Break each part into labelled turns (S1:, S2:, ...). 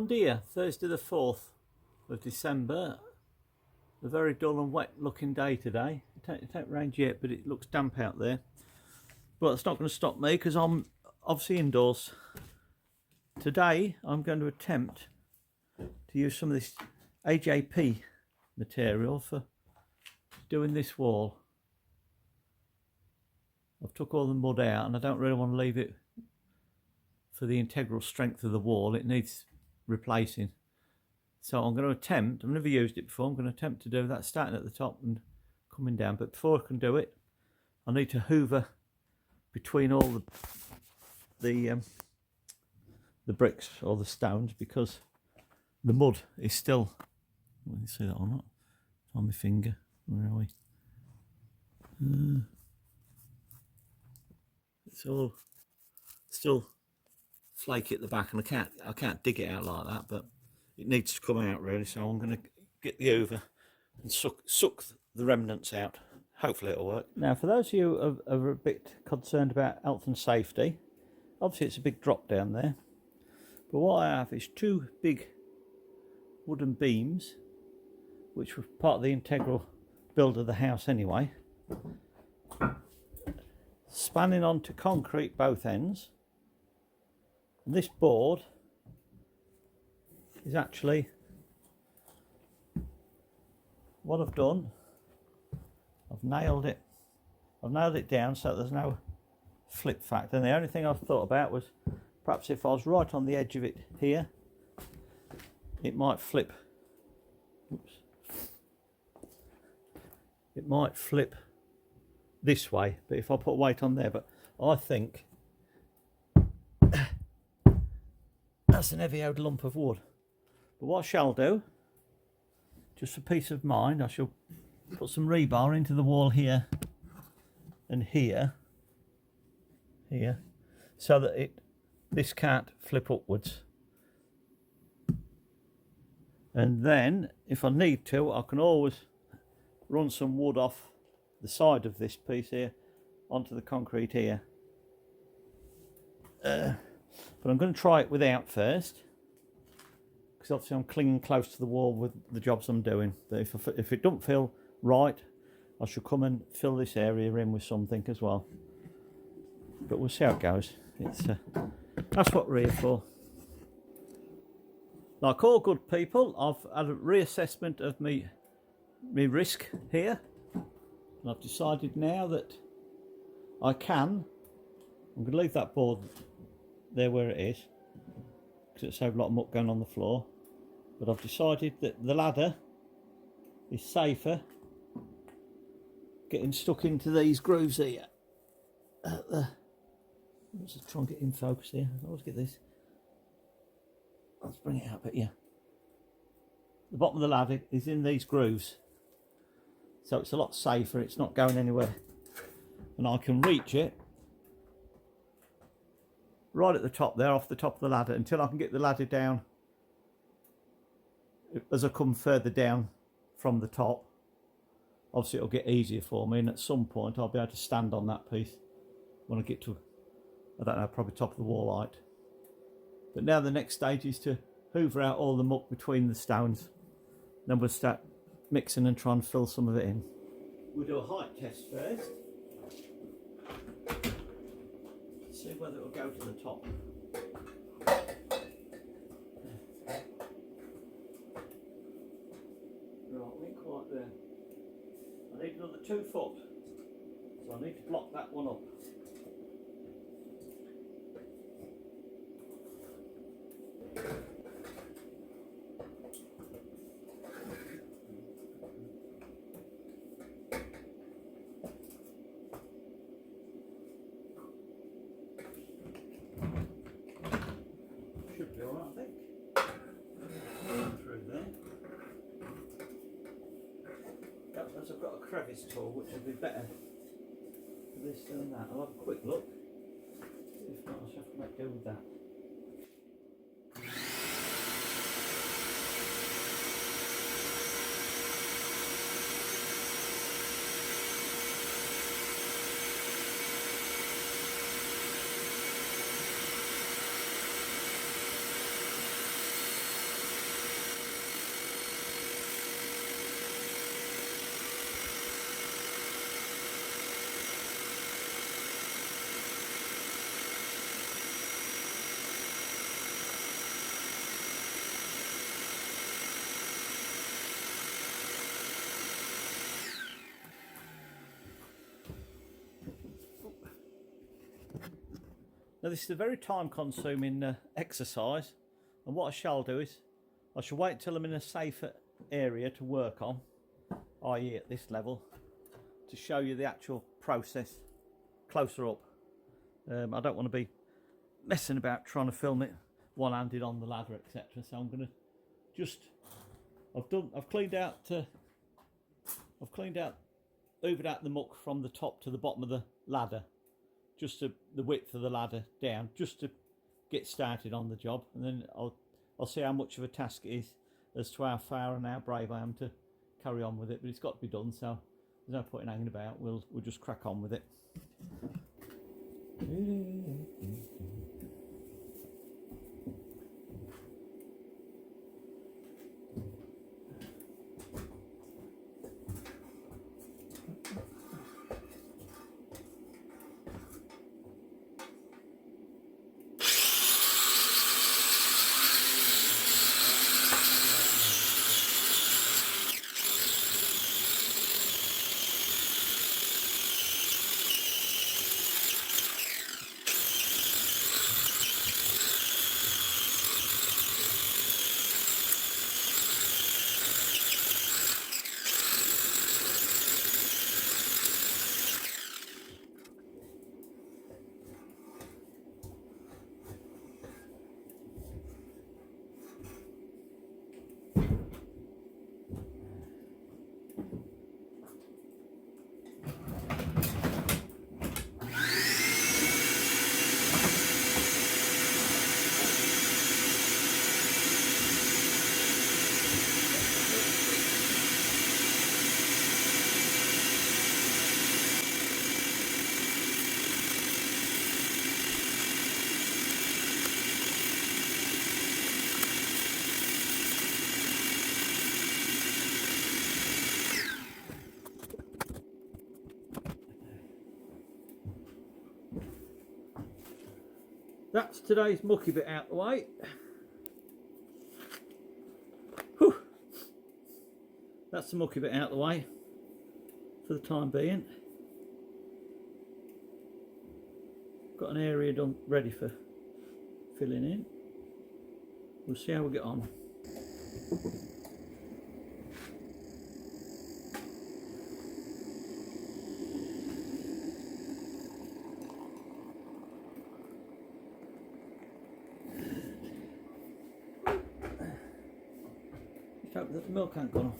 S1: Bon dia, Thursday the 4th of December. A very dull and wet looking day today. It ain't rained yet, but it looks damp out there. But it's not going to stop me because I'm obviously indoors. Today I'm going to attempt to use some of this AJP material for doing this wall. I've took all the mud out and I don't really want to leave it for the integral strength of the wall. It needs replacing. So I'm going to attempt, I've never used it before, I'm going to attempt to do that, starting at the top and coming down. But before I can do it, I need to hoover between all the bricks or the stones, because the mud is still, can you see that or not? On my finger, where are we? It's all still flaky at the back, and I can't dig it out like that, but it needs to come out really. So I'm going to get the hoover and suck the remnants out. Hopefully it'll work. Now, for those of you who are a bit concerned about health and safety, obviously it's a big drop down there, but what I have is two big wooden beams, which were part of the integral build of the house anyway, spanning onto concrete both ends. And this board is actually what I've done. I've nailed it down so there's no flip factor. And the only thing I've thought about was perhaps if I was right on the edge of it here, it might flip. Oops. It might flip this way, but if I put weight on there, but I think that's an heavy old lump of wood. But what I shall do, just for peace of mind, I shall put some rebar into the wall here and here, so that this can't flip upwards. And then, if I need to, I can always run some wood off the side of this piece here onto the concrete here. But I'm going to try it without first, because obviously I'm clinging close to the wall with the jobs I'm doing. But if it don't feel right, I should come and fill this area in with something as well. But we'll see how it goes. That's what we're here for. Like all good people, I've had a reassessment of me risk here, and I've decided now that I'm going to leave that board there where it is, because it's saved a lot of muck going on the floor. But I've decided that the ladder is safer getting stuck into these grooves here. Let's just try and get in focus here. I always get this. Let's bring it out, but yeah. The bottom of the ladder is in these grooves, so it's a lot safer. It's not going anywhere, and I can reach it right at the top there, off the top of the ladder, until I can get the ladder down. As I come further down from the top, obviously it'll get easier for me, and at some point I'll be able to stand on that piece when I get to, I don't know, probably top of the wall height. But now the next stage is to hoover out all the muck between the stones. Then we'll start mixing and try and fill some of it in. We'll do a height test first. See whether it will go to the top. Right, we ain't quite there. I need another 2 foot, so I need to block that one up. Should be alright, I think. Through there. As I've got a crevice tool, which would be better for this than that. I'll have a quick look. If not, I'll just have to make do with that. Now this is a very time consuming exercise, and what I shall do is I shall wait until I'm in a safer area to work on, i.e. at this level, to show you the actual process closer up. I don't want to be messing about trying to film it one-handed on the ladder, etc. So I'm going to just, I've cleaned out, hoovered out the muck from the top to the bottom of the ladder, just to the width of the ladder down, just to get started on the job, and then I'll see how much of a task it is as to how far and how brave I am to carry on with it. But it's got to be done, so there's no point in hanging about. We'll just crack on with it. That's today's mucky bit out the way. Whew. That's the mucky bit out the way for the time being. Got an area done ready for filling in. We'll see how we get on. Hope that the milk hasn't gone off.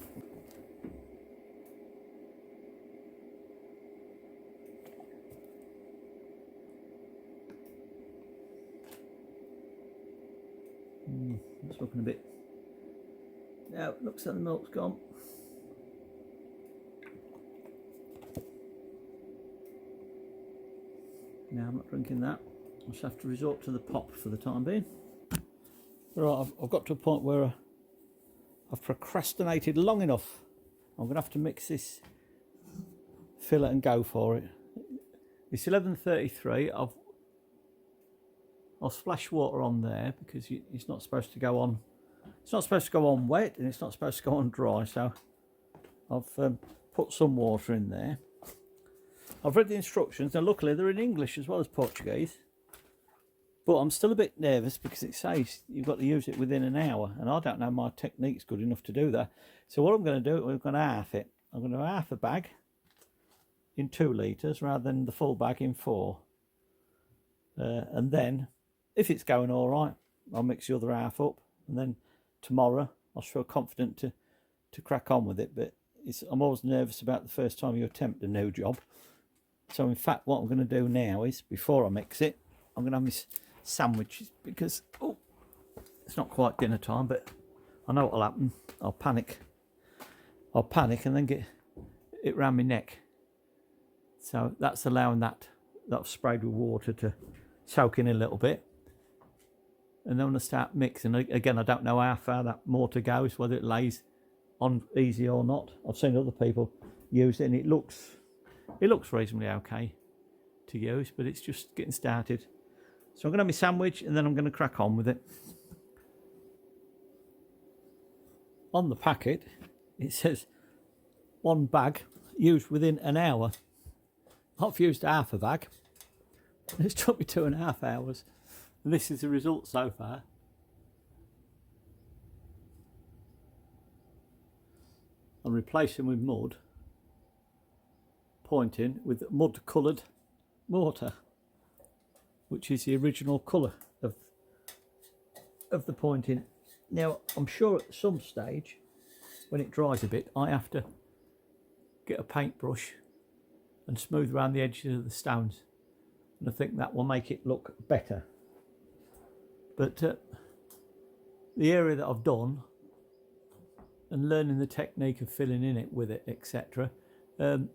S1: It's looking a bit. Now it looks like the milk's gone. Now I'm not drinking that. I'll just have to resort to the pop for the time being. Right, I've got to a point where I've procrastinated long enough. I'm going to have to mix this, fill it and go for it. It's 11:33. I'll splash water on there because it's not supposed to go on. It's not supposed to go on wet and it's not supposed to go on dry. So I've put some water in there. I've read the instructions. Now luckily they're in English as well as Portuguese. But I'm still a bit nervous because it says you've got to use it within an hour. And I don't know my technique's good enough to do that. So what I'm going to do, we're going to half it. I'm going to half a bag in 2 litres rather than the full bag in 4. And then, if it's going all right, I'll mix the other half up. And then tomorrow, I'll feel confident to crack on with it. But I'm always nervous about the first time you attempt a new job. So in fact, what I'm going to do now is, before I mix it, I'm going to have my sandwiches because it's not quite dinner time, but I know what'll happen. I'll panic and then get it round my neck. So that's allowing that I've sprayed with water to soak in a little bit, and then when I start mixing again, I don't know how far that mortar goes, whether it lays on easy or not. I've seen other people use it and it looks reasonably okay to use, but it's just getting started. So I'm going to have my sandwich and then I'm going to crack on with it. On the packet it says 1 bag used within an hour. I've used half a bag It's took me 2.5 hours, and this is the result so far. I'm replacing with mud, pointing with mud coloured mortar, which is the original colour of the pointing. Now I'm sure at some stage when it dries a bit I have to get a paintbrush and smooth around the edges of the stones, and I think that will make it look better. But the area that I've done and learning the technique of filling in it with it, etc., I'm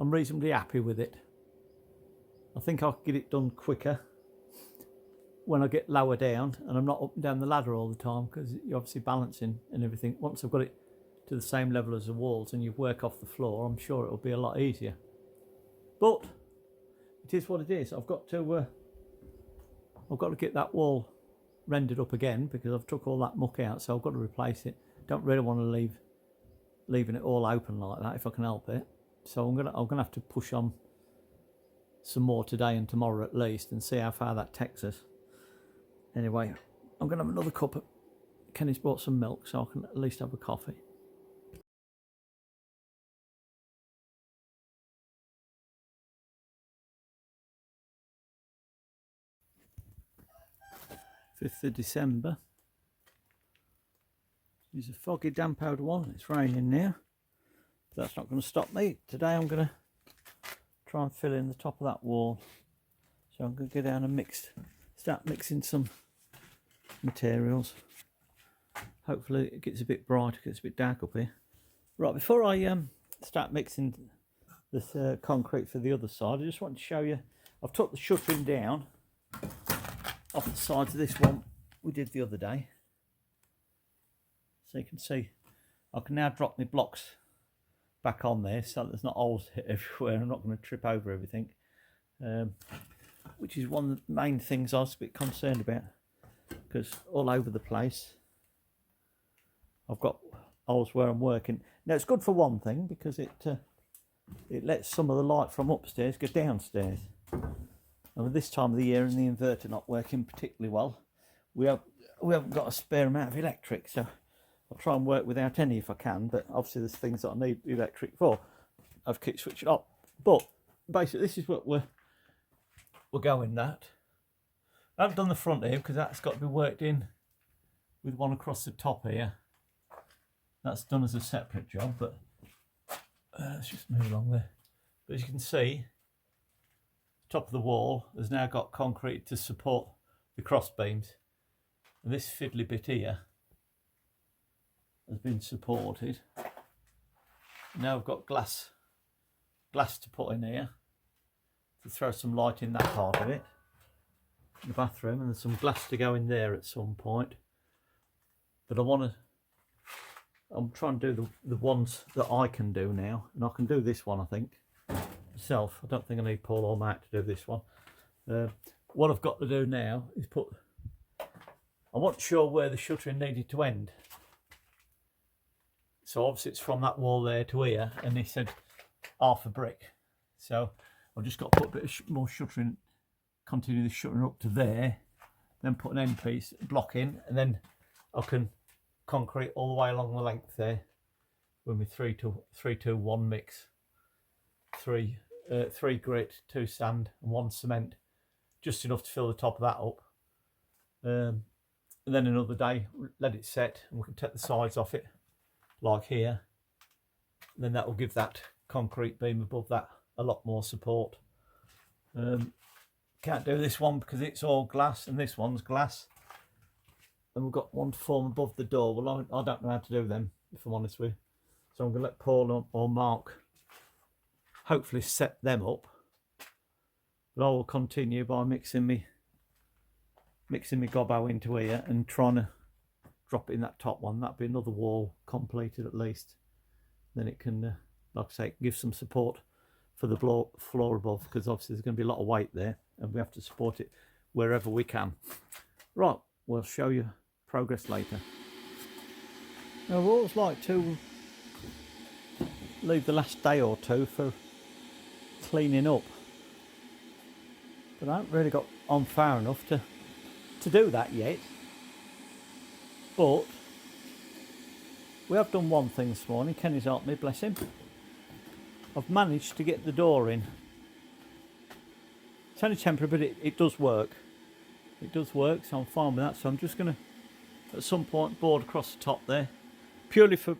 S1: reasonably happy with it. I think I could get it done quicker when I get lower down and I'm not up and down the ladder all the time, because you're obviously balancing and everything. Once I've got it to the same level as the walls and you work off the floor, I'm sure it'll be a lot easier. But it is what it is. I've got to get that wall rendered up again because I've took all that muck out, so I've got to replace it. Don't really want to leaving it all open like that if I can help it. So I'm gonna have to push on some more today and tomorrow at least, and see how far that takes us. Anyway, I'm gonna have another cup. Kenny's bought some milk, so I can at least have a coffee. December 5th. It's a foggy, damp out one. It's raining now. But that's not going to stop me. Today I'm going to try and fill in the top of that wall. So I'm going to go down and start mixing some materials. Hopefully it gets a bit brighter, gets a bit dark up here. Right, before I start mixing this concrete for the other side, I just want to show you, I've took the shuttering down off the sides of this one we did the other day. So you can see I can now drop my blocks back on there so there's not holes everywhere. I'm not going to trip over everything, which is one of the main things I was a bit concerned about, because all over the place I've got holes where I'm working. Now it's good for one thing, because it lets some of the light from upstairs go downstairs. And with this time of the year and the inverter not working particularly well, we haven't got a spare amount of electric, so I'll try and work without any if I can. But obviously there's things that I need electric for. I've kick switched it up. But basically this is what we're going at. I haven't done the front here because that's got to be worked in with one across the top here. That's done as a separate job, but let's just move along there. But as you can see, top of the wall has now got concrete to support the cross beams, and this fiddly bit here has been supported. Now I've got glass to put in here to throw some light in that part of it, the bathroom, and there's some glass to go in there at some point. But I'm trying to do the ones that I can do now, and I can do this one I think myself. I don't think I need Paul or Matt to do this one. What I've got to do now is I wasn't sure where the shuttering needed to end, so obviously it's from that wall there to here, and they said half a brick, so I've just got to put a bit more shuttering, continue the shuttering up to there, then put an end piece block in, and then I can concrete all the way along the length there with my 3-2-1 mix. 3 grit, 2 sand and 1 cement, just enough to fill the top of that up. And then another day let it set, and we can take the sides off it like here. And then that will give that concrete beam above that a lot more support. Can't do this one because it's all glass, and this one's glass, and we've got one to form above the door. Well, I don't know how to do them, if I'm honest with you, so I'm going to let Paul or Mark hopefully set them up. But I will continue by mixing me gobbo into here and trying to drop it in that top one. That'll be another wall completed at least. Then it can, like I say, give some support for the floor above, because obviously there's going to be a lot of weight there, and we have to support it wherever we can. Right, we'll show you progress later. Now, I've always liked to leave the last day or two for cleaning up, but I haven't really got on far enough to do that yet. But we have done one thing this morning. Kenny's helped me, bless him. I've managed to get the door in. It's only temporary, but it does work. It does work, so I'm fine with that. So I'm just going to, at some point, board across the top there. Purely for,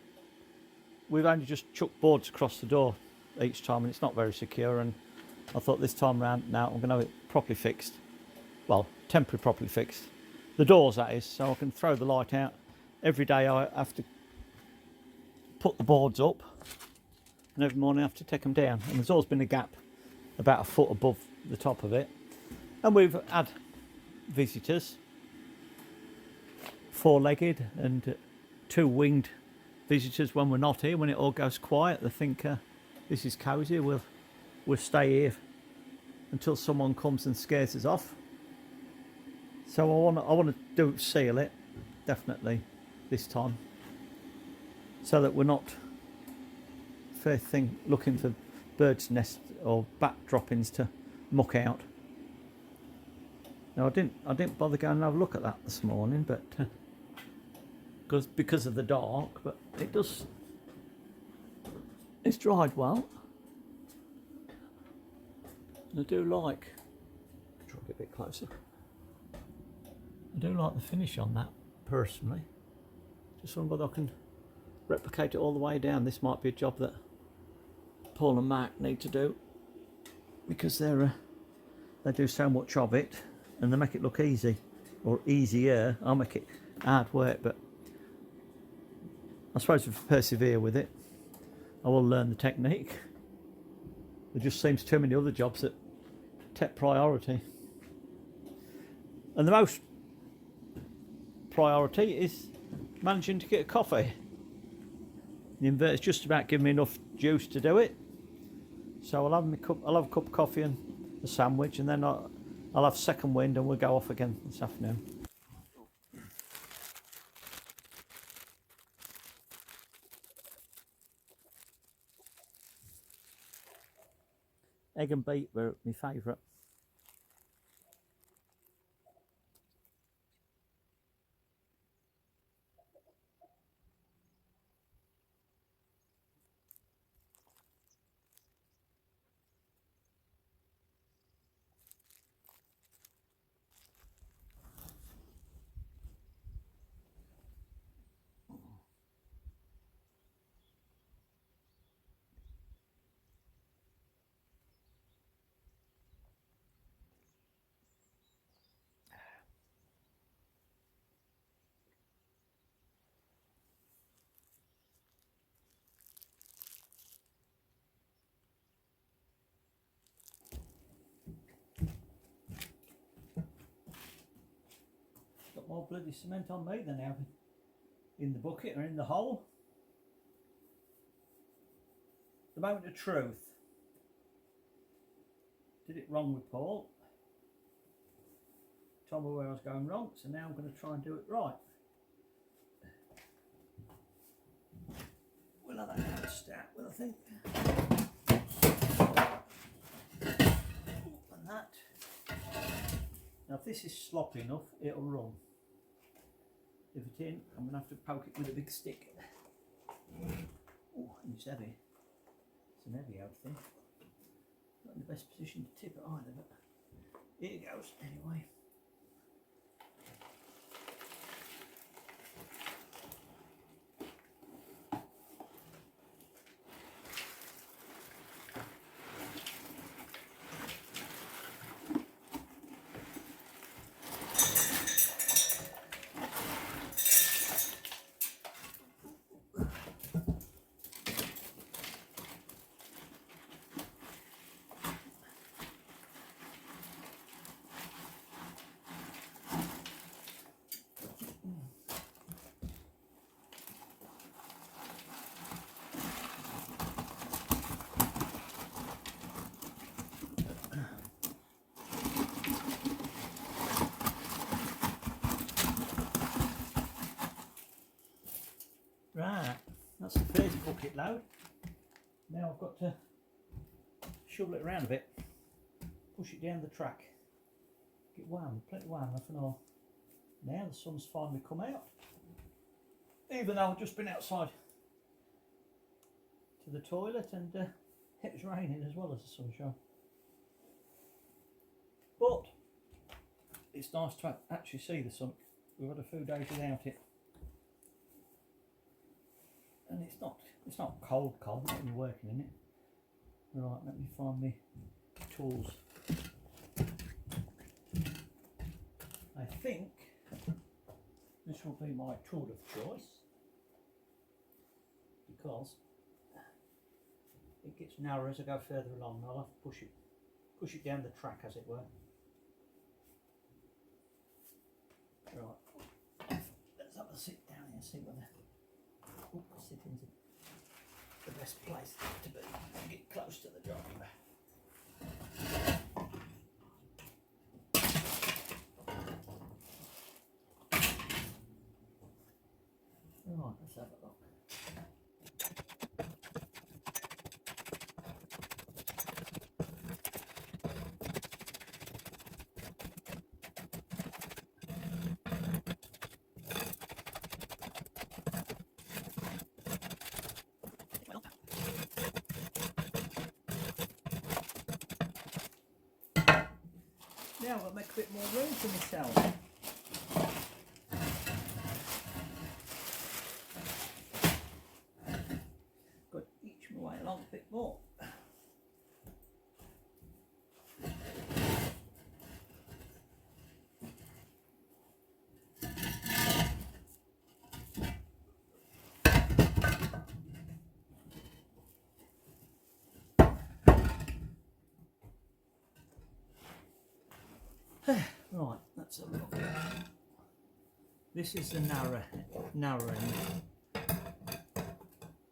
S1: we've only just chucked boards across the door each time, and it's not very secure. And I thought this time round, now I'm going to have it properly fixed. Well, temporary properly fixed. The doors, that is, so I can throw the light out. Every day I have to put the boards up, and every morning I have to take them down. And there's always been a gap about a foot above the top of it. And we've had visitors, four-legged and two-winged visitors when we're not here. When it all goes quiet, they think this is cosy. We'll stay here until someone comes and scares us off. So I want to seal it definitely this time, so that we're not first thing looking for birds' nests or bat droppings to muck out. Now I didn't bother going and have a look at that this morning, but because of the dark. But it's dried well. And I do like. Try to get a bit closer. I do like the finish on that personally. Just wonder whether I can replicate it all the way down. This might be a job that Paul and Mark need to do, because they do so much of it and they make it look easy, or easier. I'll make it hard work, but I suppose if I persevere with it, I will learn the technique. There just seems too many other jobs that take priority, and the most priority is managing to get a coffee. The inverter's just about giving me enough juice to do it, so I'll have a cup of coffee and a sandwich, and then I'll have second wind and we'll go off again this afternoon. Egg and beet were my favourite. Got more bloody cement on me than now in the bucket or in the hole. The moment of truth. Did it wrong with Paul. Told me where I was going wrong, so now I'm going to try and do it right. We'll have that now to start with, I think. And that. Now if this is sloppy enough, it'll run. If it ain't, I'm going to have to poke it with a big stick. Oh, and it's heavy. It's an heavy old thing. Not in the best position to tip it either, but here it goes anyway. Right, that's the first bucket load. Now I've got to shovel it around a bit, push it down the track. Get warm, plenty warm enough and all. Now the sun's finally come out. Even though I've just been outside to the toilet and it was raining as well as the sunshine. But it's nice to actually see the sun. We've had a few days without it. And it's not cold, not when you're working in it. Right, let me find my tools. I think this will be my tool of choice because it gets narrower as I go further along. I'll have to push it down the track, as it were. Right, let's have a sit down here and see whether sitting's the best place to be and get close to the driver. Right, let's have a look. Now I've got to make a bit more room for myself. Got to each my way along a bit more. Right, let's have a look. This is the narrow end.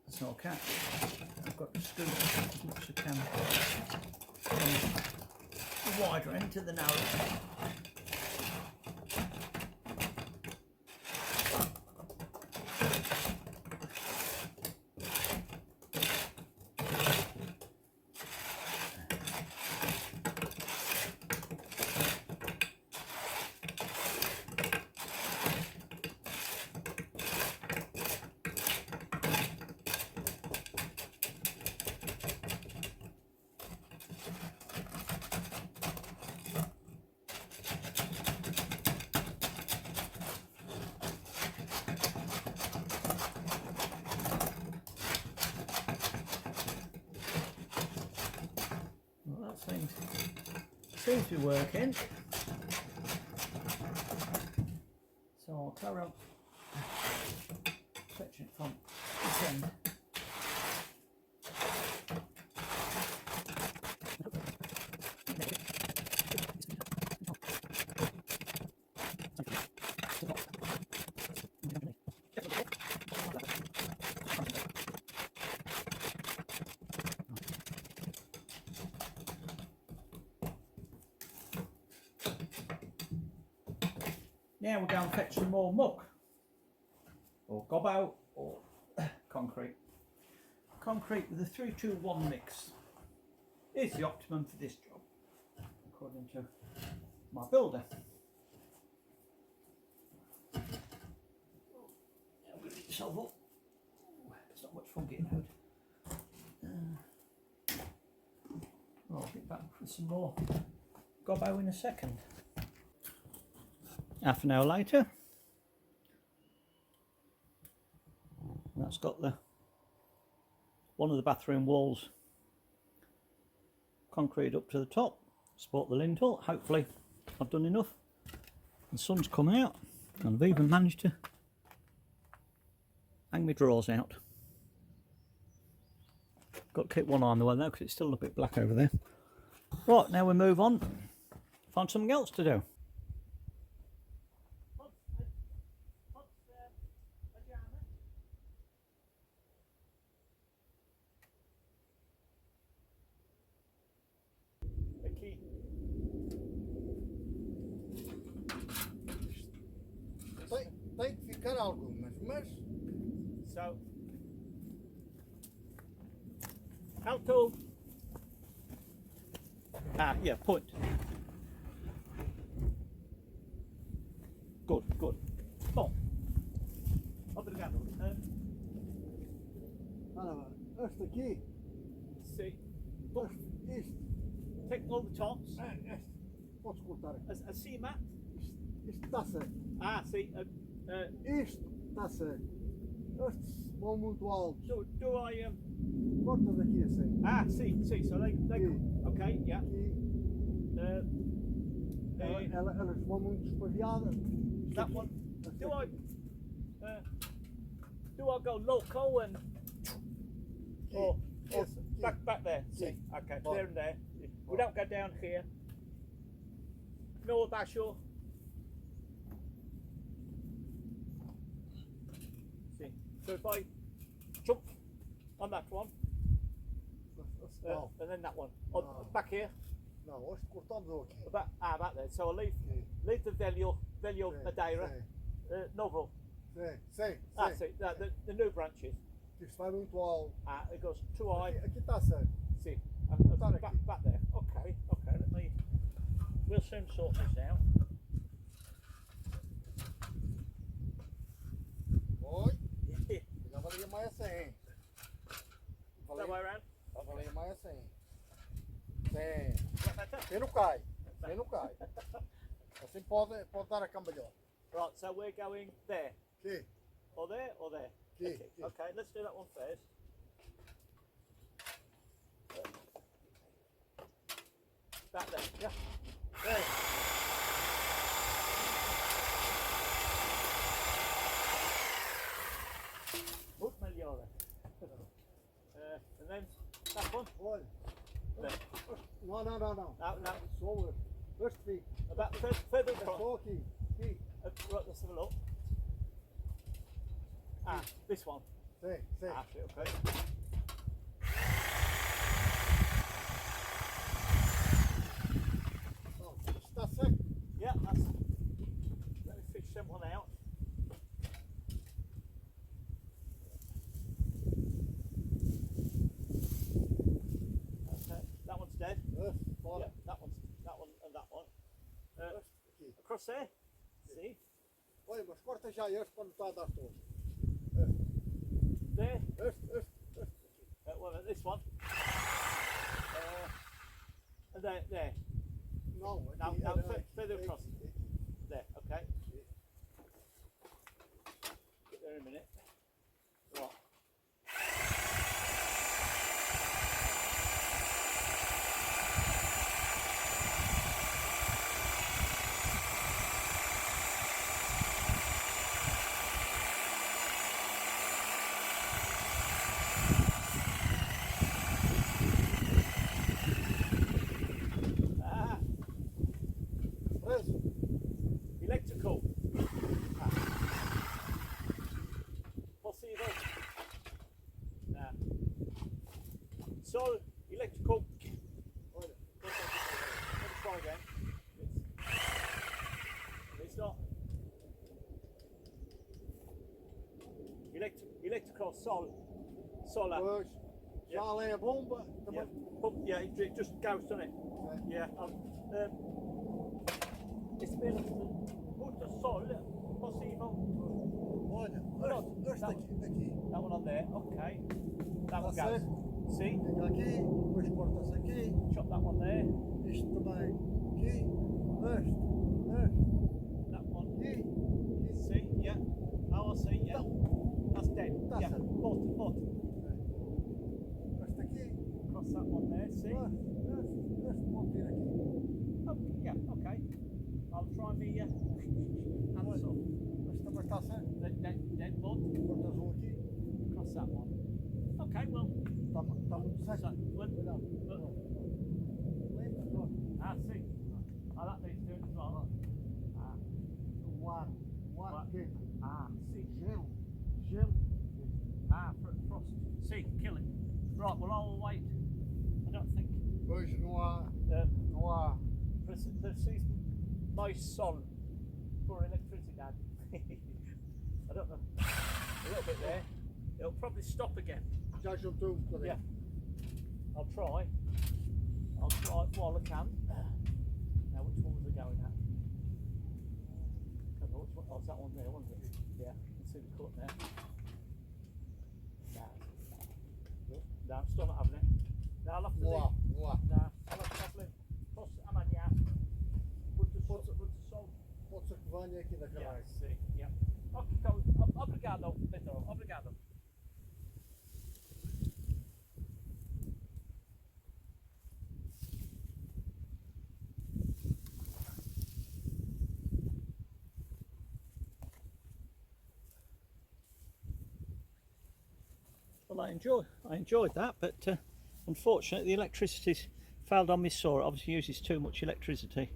S1: That's not a catch. I've got to scoot as much as I can from the wider end to the narrow end. Seems to be working, so I'll carry on fetching it from this end. Now we're going to fetch some more muck, or gobbo, or concrete. Concrete with a 3-2-1 mix is the optimum for this job, according to my builder. Now we'll get yourself up. It's not much fun getting out. I'll get back with some more gobbo in a second. Half an hour later, that's got one of the bathroom walls concrete up to the top, support the lintel. Hopefully I've done enough. The sun's come out and I've even managed to hang my drawers out. Got to keep one eye on the way though because it's still a bit black over there. Right, now we move on, find something else to do.
S2: Tem que ficar algumas, mas...
S1: So, how to... yeah, point. Good, good. Bon. Obrigado.
S2: Este aqui,
S1: See. Bon.
S2: isto,
S1: Take all the tops.
S2: este, podes cortar aqui.
S1: A sea mat.
S2: Isto está certo.
S1: Ah, see.
S2: Isto está certo. Estes vão muito altos.
S1: Do I
S2: Corta daqui assim.
S1: Ah, see. So they okay, yeah.
S2: Aqui, elas vão muito espaviadas. Isto
S1: That
S2: aqui,
S1: one.
S2: este
S1: Do I
S2: aqui.
S1: do I go loco and or
S2: Yes,
S1: back there? See.
S2: Yes.
S1: Okay,
S2: Right.
S1: there and there. We don't go down here. No basho. See. So if I jump on that one,
S2: Não,
S1: and then that one,
S2: No.
S1: back here,
S2: não, este cortamos aqui.
S1: back there. So I'll leave
S2: Okay.
S1: the Velio
S2: Sim,
S1: Madeira,
S2: sim,
S1: novel.
S2: sim.
S1: That's it. The new branches.
S2: Isto vai muito alto.
S1: It goes too high.
S2: Aqui está certo.
S1: See,
S2: Sorry.
S1: back there. Okay. Let me. We'll soon sort this out.
S2: Oi, já valia mais assim.
S1: That way around.
S2: Já valia mais assim. Sim.
S1: Is that better?
S2: Você não cai. Você não cai. Assim pode dar a cambalhota.
S1: Right. So we're going there,
S2: Aqui.
S1: or there, or there.
S2: Okay,
S1: Okay.
S2: okay.
S1: Okay. Let's do that one first. Back there. Yeah.
S2: Sim.
S1: Muito melhor. And then that one.
S2: Olha.
S1: There.
S2: Não.
S1: No.
S2: Só este fica.
S1: About further
S2: É
S1: across.
S2: só aqui. Aqui.
S1: Right. Let's have a look. Ah, this one.
S2: Sim.
S1: Ah, shit, okay.
S2: Não, isto está seco.
S1: Yeah, that's. Let me fish someone out. Okay, that one's dead.
S2: Bora.
S1: Yeah, that one, and that one.
S2: Este aqui.
S1: Across there. See?
S2: Olha, mas corta já este para não estar a dar todo.
S1: There.
S2: Este.
S1: Well, this one. And there.
S2: Não,
S1: Now,
S2: aqui.
S1: further
S2: Aqui,
S1: across.
S2: aqui.
S1: There, okay. Get there in a minute. Right. Ah,
S2: Preso.
S1: electrical. Ah. Possible. Nah. Sol, electrical.
S2: Olha.
S1: Let me try again. It's not. Electrical solar.
S2: Pois. Já além a bomba.
S1: Yeah.
S2: Também.
S1: Pump, yeah, it just goes, doesn't it?
S2: Sim.
S1: Yeah. It's been put the sol possible.
S2: Olha. Este
S1: That
S2: aqui. Aqui.
S1: That one on there. Okay. That one
S2: Tá
S1: goes.
S2: certo.
S1: See?
S2: Fica aqui. Depois corta-se aqui.
S1: Chop that one there.
S2: Isto também. Aqui. Este.
S1: That one.
S2: Aqui.
S1: See? Yeah. Oh, I see. Yeah. That's dead.
S2: That's
S1: Yeah.
S2: it.
S1: Foot.
S2: Este aqui.
S1: Cross that one there. See?
S2: Este pode vir aqui.
S1: Oh, yeah. Okay. I'll try me hands off.
S2: Este também está certo.
S1: Dead bud.
S2: Cortas aqui.
S1: Cross that one. Okay. Well.
S2: Está muito seco.
S1: So, well,
S2: Olha. Lembra,
S1: ah, see. Oh, that needs doing as well. Ah.
S2: o ar
S1: What?
S2: quente.
S1: Ah. See.
S2: Gelo.
S1: Ah, frost. See, kill it. Right, well, I'll wait. I don't think
S2: Pois não há.
S1: preciso mais sol for electricity. I don't know. A little bit there. It'll probably stop again.
S2: Já juntou um bocadinho.
S1: Yeah. I'll try while I can. Now, which one was I going at? Can't remember which one. Oh, it's that one there, wasn't it? Yeah, you can see the cut there. No, I'm still not having it. No, I'll have to
S2: Mua,
S1: leave.
S2: mua.
S1: No, I'll have to leave. Plus, I'm on, yeah. Put the salt.
S2: Podsukowanie aqui da
S1: Yeah,
S2: canais.
S1: see, yeah. Obrigado, Pedro. Obrigado. Well, I enjoyed that, but unfortunately the electricity's failed on my saw. It obviously uses too much electricity.